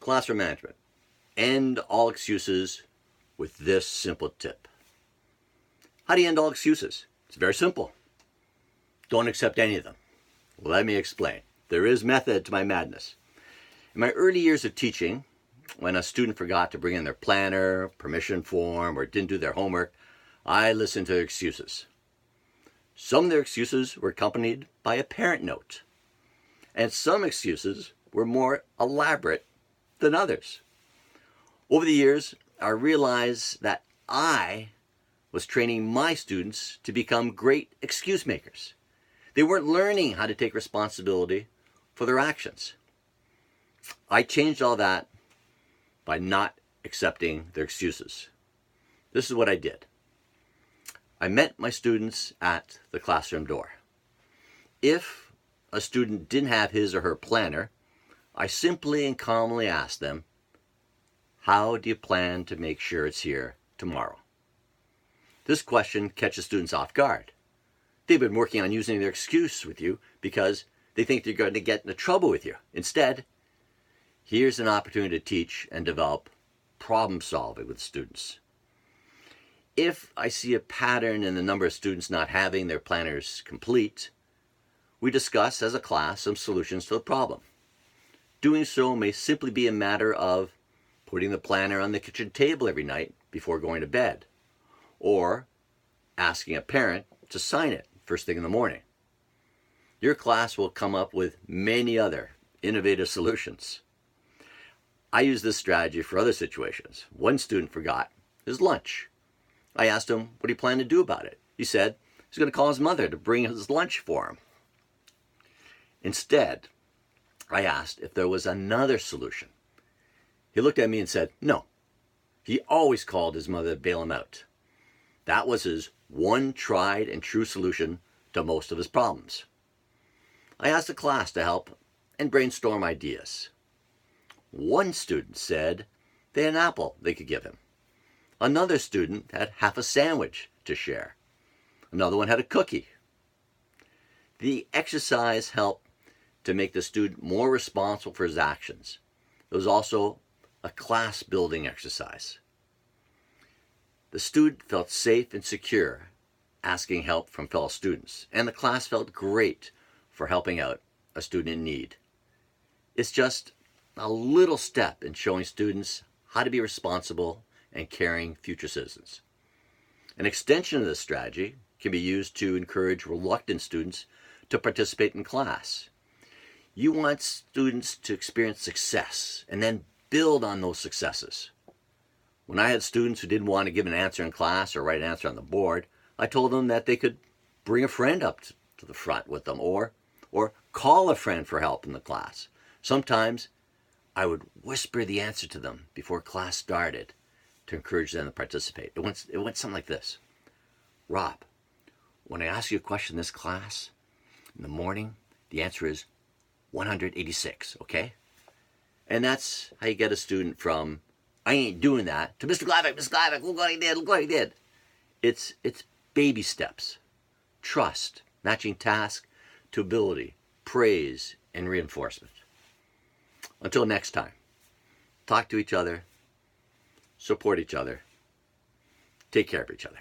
Classroom management. End all excuses with this simple tip. How do you end all excuses? It's very simple. Don't accept any of them. Let me explain. There is method to my madness. In my early years of teaching, when a student forgot to bring in their planner, permission form, or didn't do their homework, I listened to their excuses. Some of their excuses were accompanied by a parent note, and some excuses were more elaborate than others. Over the years, I realized that I was training my students to become great excuse makers. They weren't learning how to take responsibility for their actions. I changed all that by not accepting their excuses. This is what I did. I met my students at the classroom door. If a student didn't have his or her planner, I simply and calmly asked them, how do you plan to make sure it's here tomorrow? This question catches students off guard. They've been working on using their excuse with you because they think they're going to get into trouble with you. Instead, here's an opportunity to teach and develop problem solving with students. If I see a pattern in the number of students not having their planners complete, we discuss as a class some solutions to the problem. Doing so may simply be a matter of putting the planner on the kitchen table every night before going to bed, or asking a parent to sign it first thing in the morning. Your class will come up with many other innovative solutions. I use this strategy for other situations. One student forgot his lunch. I asked him what he planned to do about it. He said he's going to call his mother to bring his lunch for him. Instead, I asked if there was another solution. He looked at me and said, no. He always called his mother to bail him out. That was his one tried and true solution to most of his problems. I asked the class to help and brainstorm ideas. One student said they had an apple they could give him. Another student had half a sandwich to share. Another one had a cookie. The exercise helped to make the student more responsible for his actions. It was also a class-building exercise. The student felt safe and secure asking help from fellow students, and the class felt great for helping out a student in need. It's just a little step in showing students how to be responsible and caring future citizens. An extension of this strategy can be used to encourage reluctant students to participate in class. You want students to experience success and then build on those successes. When I had students who didn't want to give an answer in class or write an answer on the board, I told them that they could bring a friend up to the front with them or call a friend for help in the class. Sometimes I would whisper the answer to them before class started to encourage them to participate. It went something like this. Rob, when I ask you a question in this class in the morning, the answer is 186, okay? And that's how you get a student from, I ain't doing that, to Mr. Glavac, look what he did. It's baby steps, trust, matching task to ability, praise, and reinforcement. Until next time, talk to each other, support each other, take care of each other.